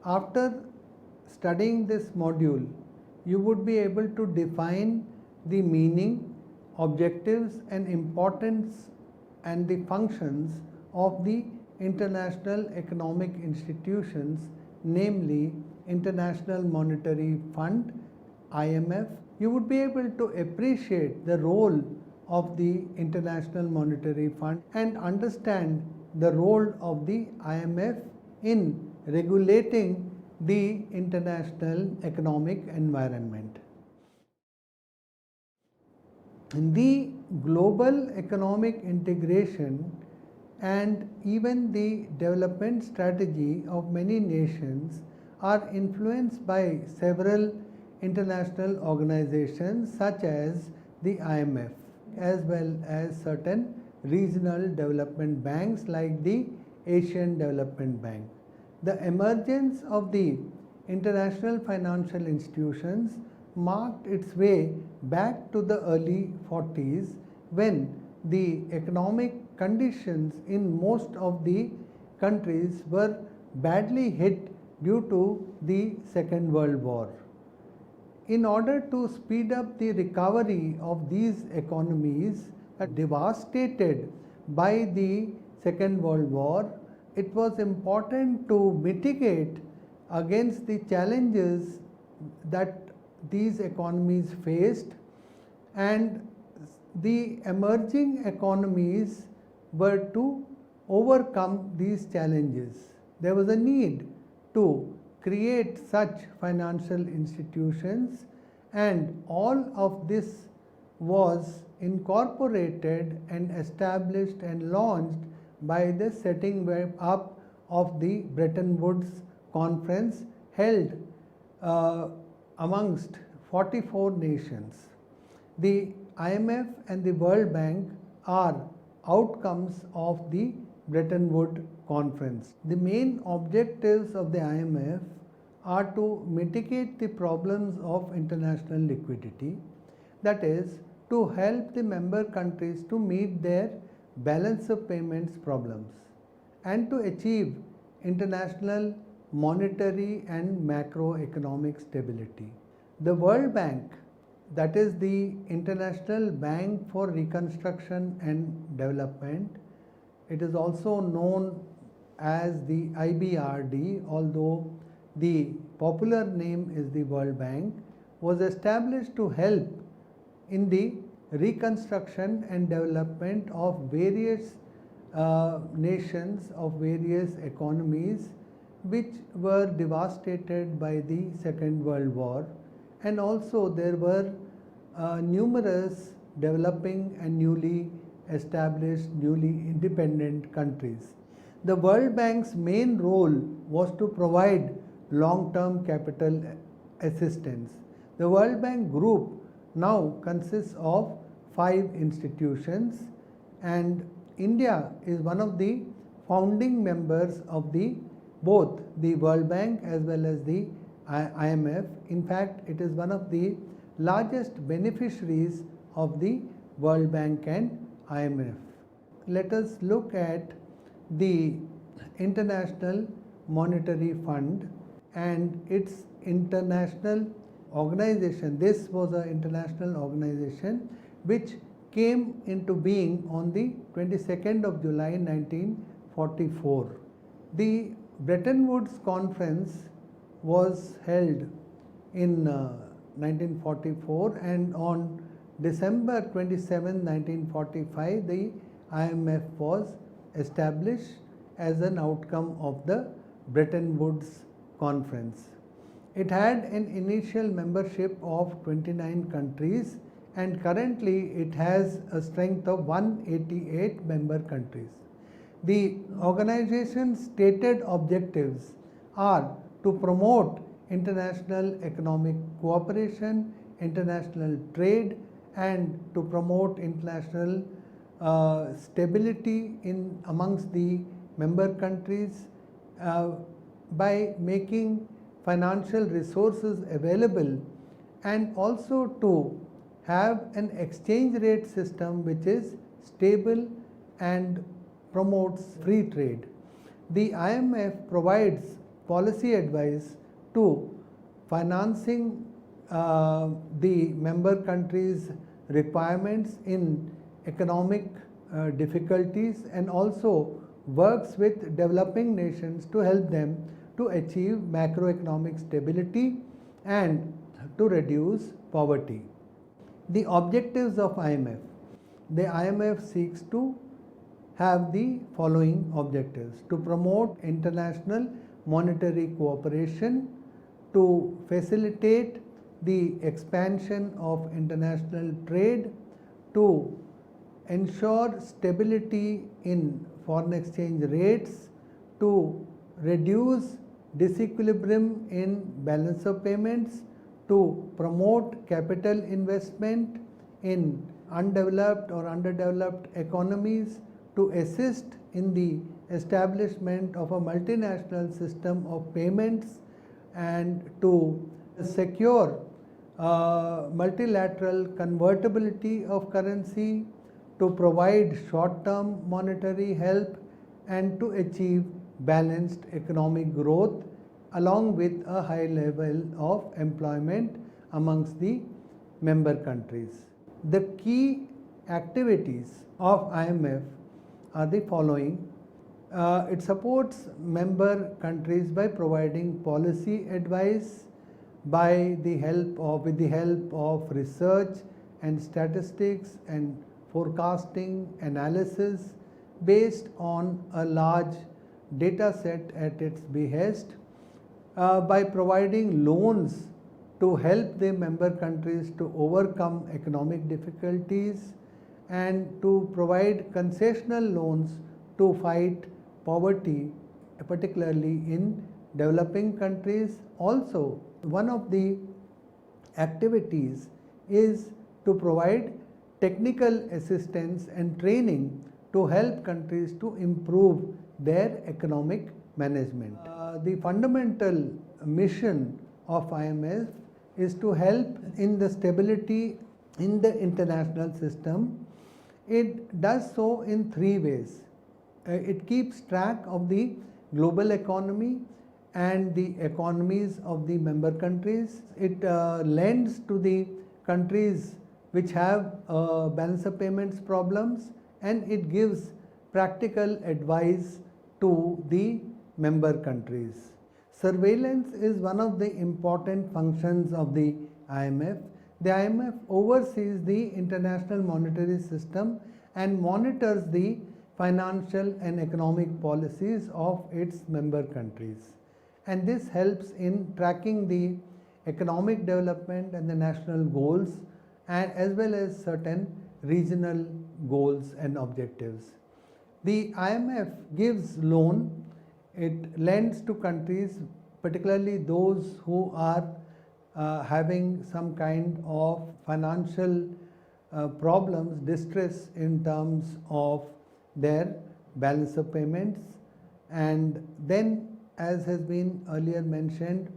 After studying this module, you would be able to define the meaning, objectives and importance and the functions of the international economic institutions, namely International Monetary Fund, IMF. You would be able to appreciate the role of the International Monetary Fund and understand the role of the IMF in regulating the international economic environment. The global economic integration and even the development strategy of many nations are influenced by several international organizations such as the IMF, as well as certain regional development banks like the Asian Development Bank. The emergence of the international financial institutions marked its way back to the early 40s, when the economic conditions in most of the countries were badly hit due to the Second World War. In order to speed up the recovery of these economies devastated by the Second World War, it was important to mitigate against the challenges that these economies faced, and the emerging economies were to overcome these challenges. There was a need to create such financial institutions, and all of this was incorporated and established and launched by the setting up of the Bretton Woods Conference held amongst 44 nations. The IMF and the World Bank are outcomes of the Bretton Woods Conference. The main objectives of the IMF are to mitigate the problems of international liquidity, that is, to help the member countries to meet their balance of payments problems and to achieve international monetary and macroeconomic stability. The World Bank, that is the International Bank for Reconstruction and Development, it is also known as the IBRD, although the popular name is the World Bank, was established to help in the reconstruction and development of various nations, of various economies which were devastated by the Second World War, and also there were numerous developing and newly established, newly independent countries. The World Bank's main role was to provide long-term capital assistance. The World Bank Group now consists of 5 institutions, and India is one of the founding members of both the World Bank as well as the IMF. In fact, it is one of the largest beneficiaries of the World Bank and IMF. Let us look at the International Monetary Fund and its international organization. This was an international organization which came into being on the 22nd of July 1944. The Bretton Woods Conference was held in 1944, and on December 27, 1945, the IMF was established as an outcome of the Bretton Woods Conference. It had an initial membership of 29 countries, and currently it has a strength of 188 member countries. The organization's stated objectives are to promote international economic cooperation, international trade, and to promote international stability amongst the member countries by making financial resources available, and also to have an exchange rate system which is stable and promotes free trade. The IMF provides policy advice to financing the member countries' requirements in economic difficulties, and also works with developing nations to help them to achieve macroeconomic stability and to reduce poverty. The objectives of IMF. The IMF seeks to have the following objectives: to promote international monetary cooperation, to facilitate the expansion of international trade, to ensure stability in foreign exchange rates, to reduce disequilibrium in balance of payments, to promote capital investment in undeveloped or underdeveloped economies, to assist in the establishment of a multinational system of payments, and to secure multilateral convertibility of currency, to provide short-term monetary help, and to achieve balanced economic growth along with a high level of employment amongst the member countries. The key activities of IMF are the following. It supports member countries by providing policy advice with the help of research and statistics and forecasting analysis based on a large data set at its behest, by providing loans to help the member countries to overcome economic difficulties, and to provide concessional loans to fight poverty, particularly in developing countries. Also, one of the activities is to provide technical assistance and training to help countries to improve their economic management. The fundamental mission of IMF is to help in the stability in the international system. It does so in three ways. It keeps track of the global economy and the economies of the member countries. It lends to the countries which have balance of payments problems, and it gives practical advice to the member countries. Surveillance is one of the important functions of the IMF. The IMF oversees the international monetary system and monitors the financial and economic policies of its member countries. And this helps in tracking the economic development and the national goals, and as well as certain regional goals and objectives. The IMF gives loan. It lends to countries, particularly those who are having some kind of financial problems, distress in terms of their balance of payments. And then, as has been earlier mentioned,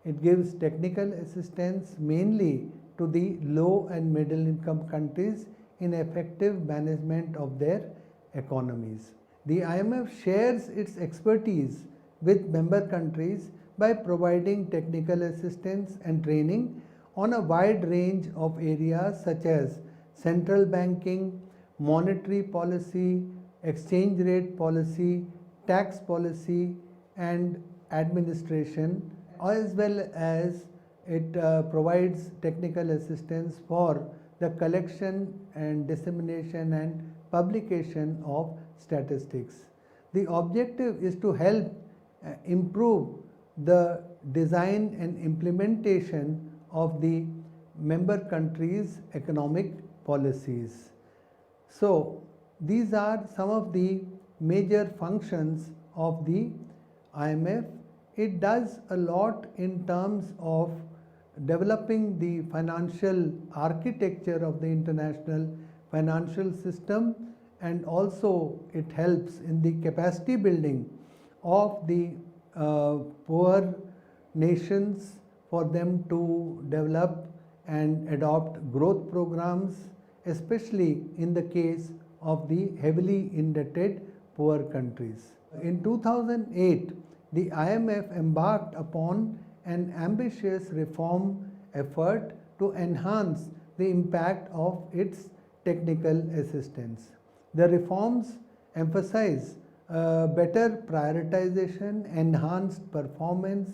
it gives technical assistance mainly to the low and middle income countries in effective management of their economies. The IMF shares its expertise with member countries by providing technical assistance and training on a wide range of areas such as central banking, monetary policy, exchange rate policy, tax policy, and administration, as well as it provides technical assistance for the collection and dissemination and publication of statistics. The objective is to help improve the design and implementation of the member countries' economic policies. So, these are some of the major functions of the IMF. It does a lot in terms of developing the financial architecture of the international financial system, and also it helps in the capacity building of the poor nations for them to develop and adopt growth programs, especially in the case of the heavily indebted poor countries. In 2008, the IMF embarked upon an ambitious reform effort to enhance the impact of its technical assistance. The reforms emphasize better prioritization, enhanced performance,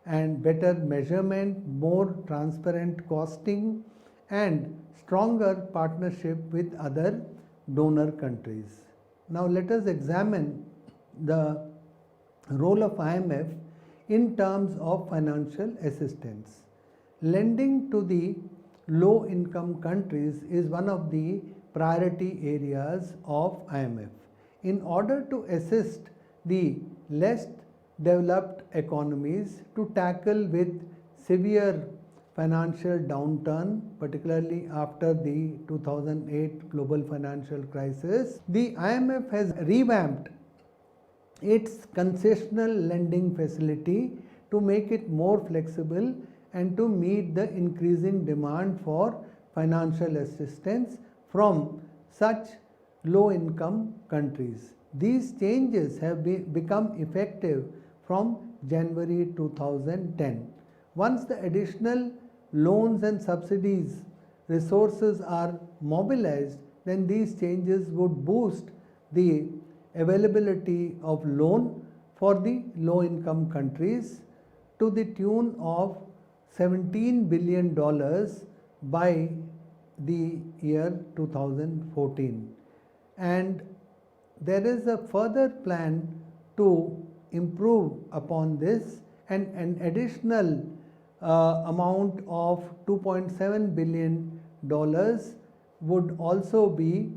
and better measurement, more transparent costing, and stronger partnership with other donor countries. Now let us examine the role of IMF in terms of financial assistance. Lending to the low income countries is one of the priority areas of IMF. In order to assist the less developed economies to tackle with severe financial downturn, particularly after the 2008 global financial crisis, the IMF has revamped its concessional lending facility to make it more flexible and to meet the increasing demand for financial assistance from such low income countries. These changes have become effective from January 2010. Once the additional loans and subsidies resources are mobilized, then these changes would boost the availability of loan for the low income countries to the tune of $17 billion by the year 2014. And there is a further plan to improve upon this, and an additional amount of $2.7 billion would also be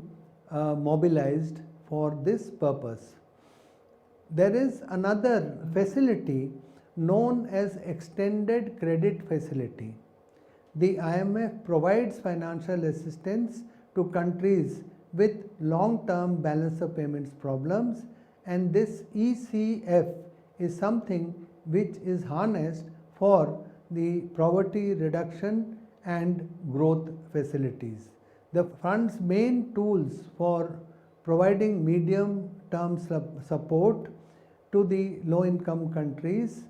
mobilized for this purpose. There is another facility known as Extended Credit Facility. The IMF provides financial assistance to countries with long-term balance of payments problems, and this ECF is something which is harnessed for the poverty reduction and growth facilities. The fund's main tools for providing medium-term support to the low-income countries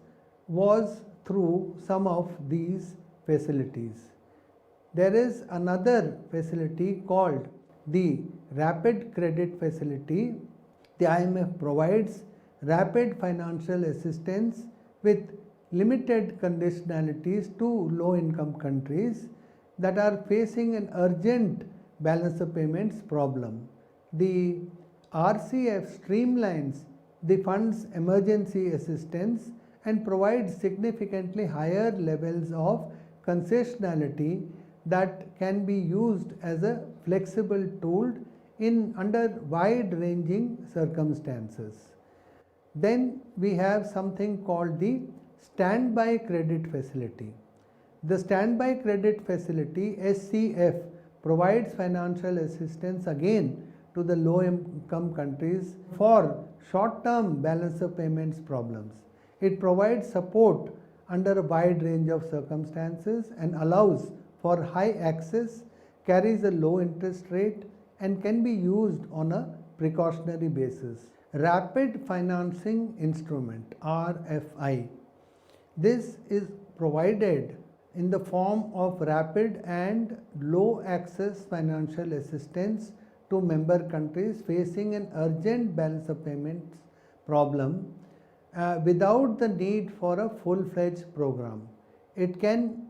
was through some of these facilities. There is another facility called the Rapid Credit Facility. The IMF provides rapid financial assistance with limited conditionalities to low-income countries that are facing an urgent balance of payments problem. The RCF streamlines the fund's emergency assistance and provides significantly higher levels of concessionality that can be used as a flexible tool under wide-ranging circumstances. Then we have something called the Standby Credit Facility. The Standby Credit Facility, SCF, provides financial assistance again to the low-income countries for short-term balance of payments problems. It provides support under a wide range of circumstances and allows for high access, carries a low interest rate, and can be used on a precautionary basis. Rapid Financing Instrument, RFI. This is provided in the form of rapid and low access financial assistance to member countries facing an urgent balance of payments problem without the need for a full-fledged program. It can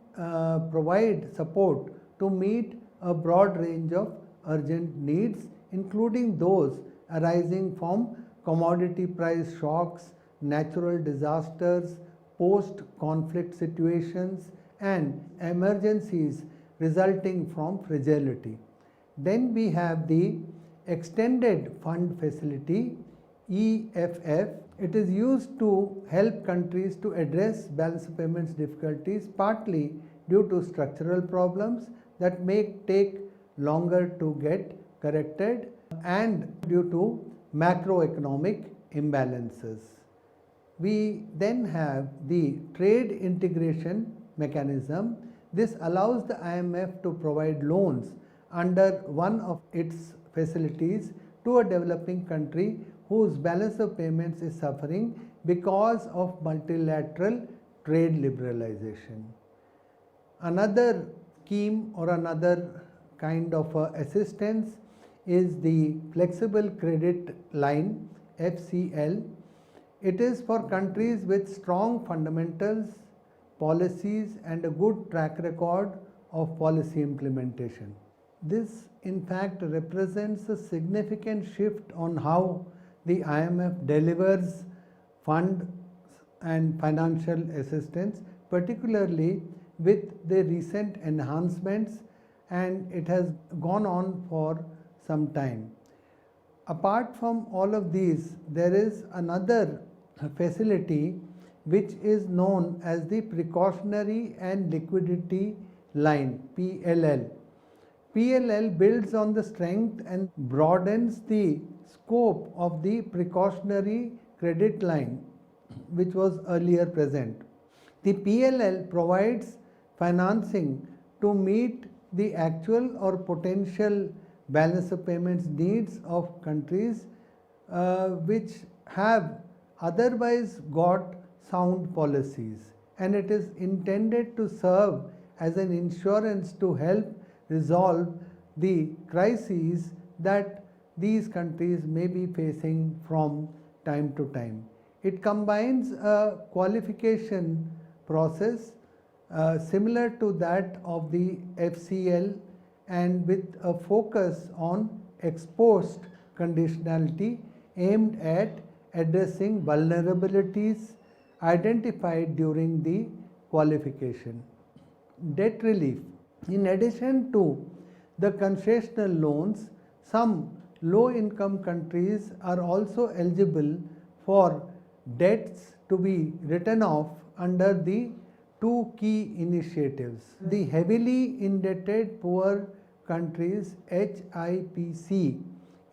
provide support to meet a broad range of urgent needs, including those arising from commodity price shocks, natural disasters, post-conflict situations, and emergencies resulting from fragility. Then we have the Extended Fund Facility, EFF. It is used to help countries to address balance of payments difficulties, partly due to structural problems that may take longer to get corrected and due to macroeconomic imbalances. We then have the Trade Integration Mechanism. This allows the IMF to provide loans under one of its facilities to a developing country whose balance of payments is suffering because of multilateral trade liberalization. Another scheme or another kind of assistance is the Flexible Credit Line FCL. It is for countries with strong fundamentals, policies and a good track record of policy implementation. This in fact represents a significant shift on how the IMF delivers funds and financial assistance, particularly with the recent enhancements, and it has gone on for some time. Apart from all of these, there is another facility which is known as the Precautionary and Liquidity Line PLL. PLL builds on the strength and broadens the scope of the Precautionary Credit Line which was earlier present. The PLL provides financing to meet the actual or potential balance of payments needs of countries which have otherwise got sound policies, and it is intended to serve as an insurance to help resolve the crises that these countries may be facing from time to time. It combines a qualification process similar to that of the FCL and with a focus on ex post conditionality aimed at addressing vulnerabilities identified during the qualification. Debt relief. In addition to the concessional loans, some low-income countries are also eligible for debts to be written off under the two key initiatives. The Heavily Indebted Poor Countries HIPC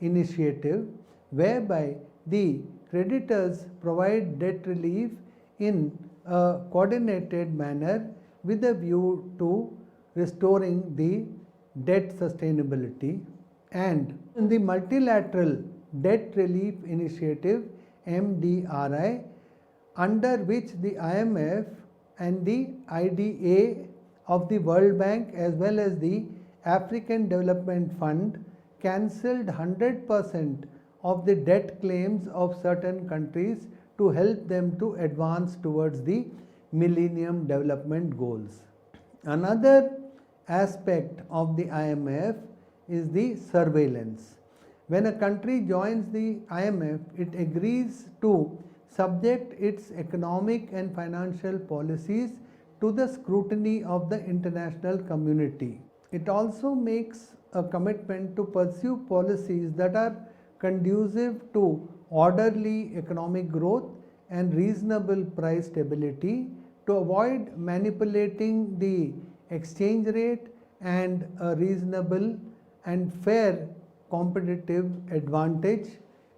initiative, whereby the creditors provide debt relief in a coordinated manner with a view to restoring the debt sustainability, and in the Multilateral Debt Relief Initiative MDRI, under which the IMF and the IDA of the World Bank as well as the African Development Fund cancelled 100% of the debt claims of certain countries to help them to advance towards the Millennium Development Goals. Another aspect of the IMF is the surveillance. When a country joins the IMF, it agrees to subject its economic and financial policies to the scrutiny of the international community. It also makes a commitment to pursue policies that are conducive to orderly economic growth and reasonable price stability, to avoid manipulating the exchange rate and a reasonable and fair competitive advantage,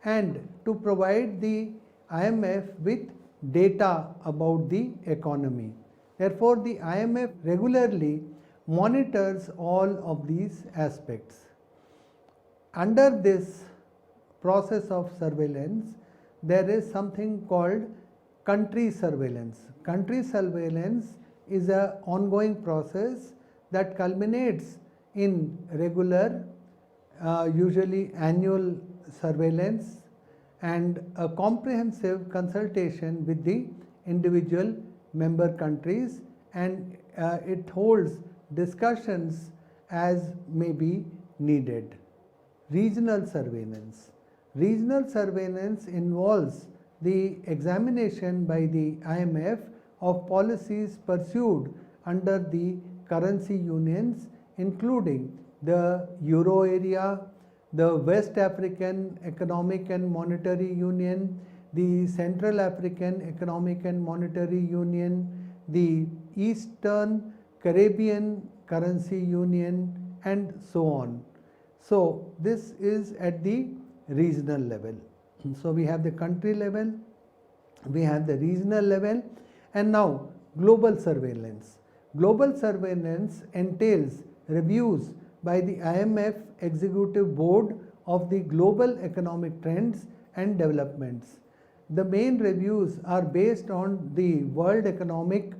and to provide the IMF with data about the economy. Therefore, the IMF regularly monitors all of these aspects. Under this process of surveillance, there is something called country surveillance. Country surveillance is an ongoing process that culminates in regular, usually annual surveillance and a comprehensive consultation with the individual member countries, and it holds discussions as may be needed. Regional surveillance. Regional surveillance involves the examination by the IMF of policies pursued under the currency unions, including the Euro area, the West African Economic and Monetary Union, the Central African Economic and Monetary Union, the Eastern Caribbean Currency Union, and so on. So this is at the regional level. So we have the country level, we have the regional level, and now global surveillance. Global surveillance entails reviews by the IMF Executive Board of the global economic trends and developments. The main reviews are based on the World Economic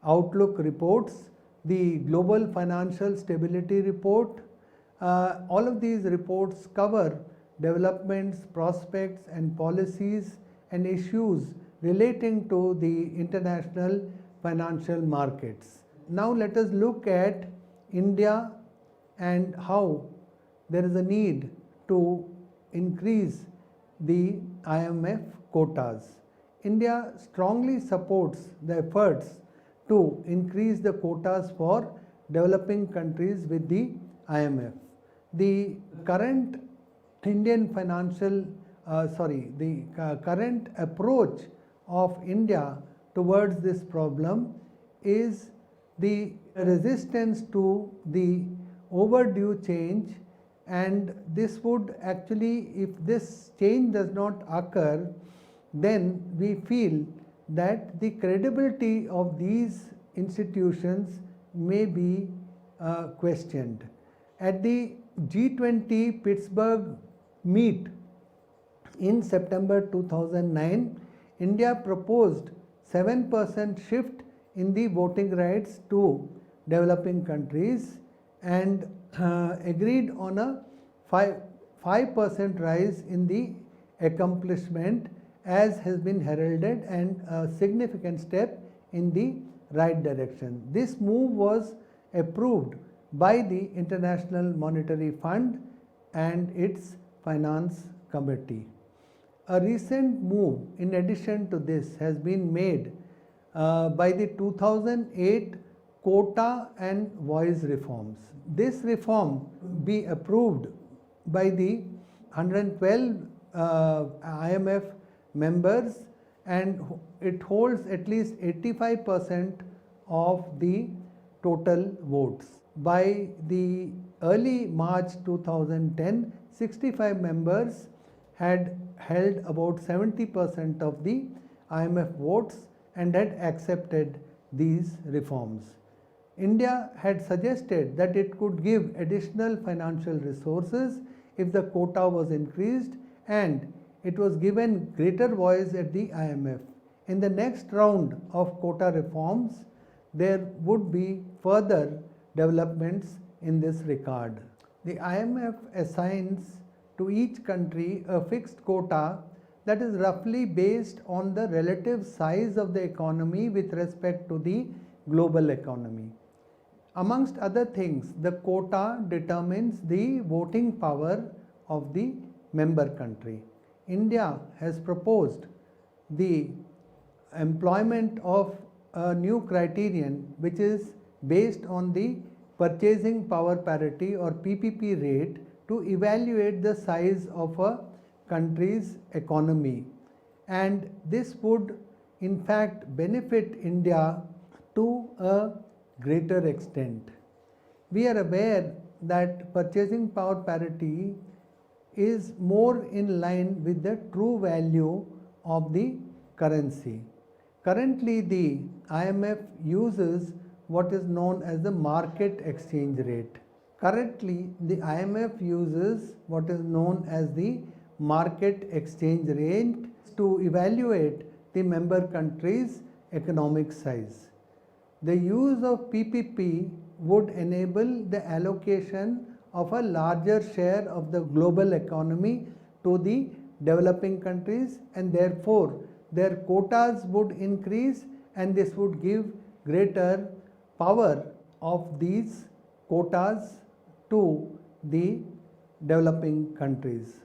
Outlook reports, the Global Financial Stability Report. All of these reports cover developments, prospects, and policies and issues relating to the international financial markets. Now let us look at India and how there is a need to increase the IMF quotas. India strongly supports the efforts to increase the quotas for developing countries with the IMF. The current Indian current approach of India towards this problem is the resistance to the overdue change, and this would actually, if this change does not occur, then we feel that the credibility of these institutions may be questioned. At the G20 Pittsburgh meet in September 2009, India proposed 7% shift in the voting rights to developing countries and agreed on a 5% rise in the accomplishment, as has been heralded, and a significant step in the right direction. This move was approved by the International Monetary Fund and its Finance Committee. A recent move in addition to this has been made by the 2008 quota and voice reforms. This reform be approved by the 112 IMF members, and it holds at least 85% of the total votes. By the early March 2010, 65 members had held about 70% of the IMF votes and had accepted these reforms. India had suggested that it could give additional financial resources if the quota was increased, and it was given greater voice at the IMF. In the next round of quota reforms, there would be further developments in this regard. The IMF assigns to each country a fixed quota that is roughly based on the relative size of the economy with respect to the global economy. Amongst other things, the quota determines the voting power of the member country. India has proposed the employment of a new criterion which is based on the purchasing power parity or PPP rate to evaluate the size of a country's economy, and this would in fact benefit India to a greater extent. We are aware that purchasing power parity is more in line with the true value of the currency. Currently, the IMF uses what is known as the market exchange rate. Currently, the IMF uses what is known as the market exchange rate to evaluate the member country's economic size. The use of PPP would enable the allocation of a larger share of the global economy to the developing countries, and therefore their quotas would increase, and this would give greater power of these quotas to the developing countries.